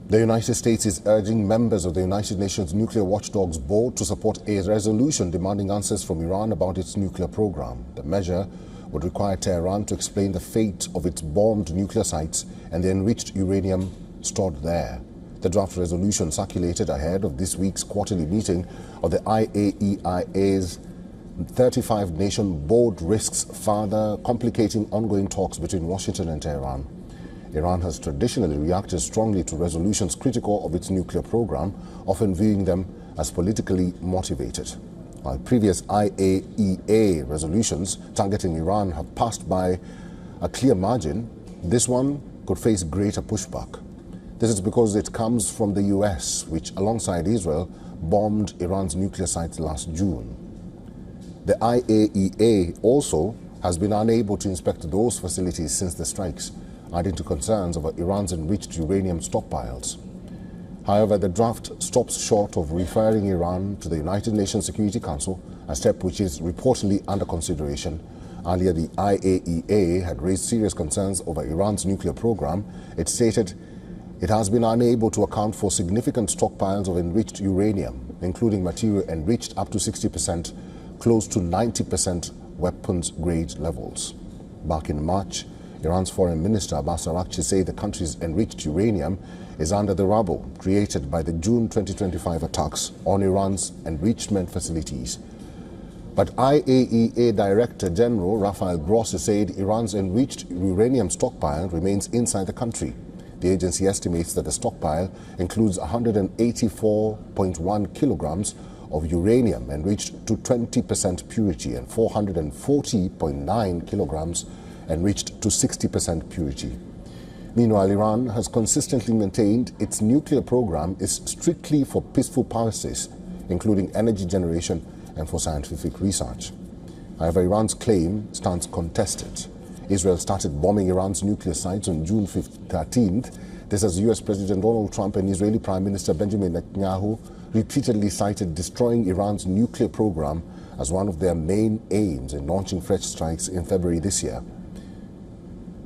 The United States is urging members of the United Nations Nuclear Watchdogs Board to support a resolution demanding answers from Iran about its nuclear program. The measure would require Tehran to explain the fate of its bombed nuclear sites and the enriched uranium stored there. The draft resolution circulated ahead of this week's quarterly meeting of the IAEA's 35-nation board risks further complicating ongoing talks between Washington and Tehran. Iran has traditionally reacted strongly to resolutions critical of its nuclear program, often viewing them as politically motivated. While previous IAEA resolutions targeting Iran have passed by a clear margin, this one could face greater pushback. This is because it comes from the US, which alongside Israel bombed Iran's nuclear sites last June. The IAEA also has been unable to inspect those facilities since the strikes, adding to concerns over Iran's enriched uranium stockpiles. However, the draft stops short of referring Iran to the United Nations Security Council, a step which is reportedly under consideration. Earlier, the IAEA had raised serious concerns over Iran's nuclear program. It stated it has been unable to account for significant stockpiles of enriched uranium, including material enriched up to 60%, close to 90% weapons-grade levels. Back in March, Iran's Foreign Minister Abbas Araghchi said the country's enriched uranium is under the rubble created by the June 2025 attacks on Iran's enrichment facilities. But IAEA Director General Rafael Grossi said Iran's enriched uranium stockpile remains inside the country. The agency estimates that the stockpile includes 184.1 kilograms of uranium enriched to 20% purity and 440.9 kilograms enriched to 60% purity. Meanwhile, Iran has consistently maintained its nuclear program is strictly for peaceful purposes, including energy generation and for scientific research. However, Iran's claim stands contested. Israel started bombing Iran's nuclear sites on June 13th. This as US President Donald Trump and Israeli Prime Minister Benjamin Netanyahu repeatedly cited destroying Iran's nuclear program as one of their main aims in launching fresh strikes in February this year.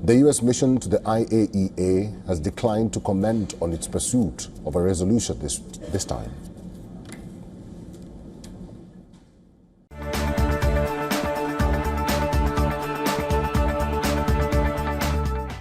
The US mission to the IAEA has declined to comment on its pursuit of a resolution this time.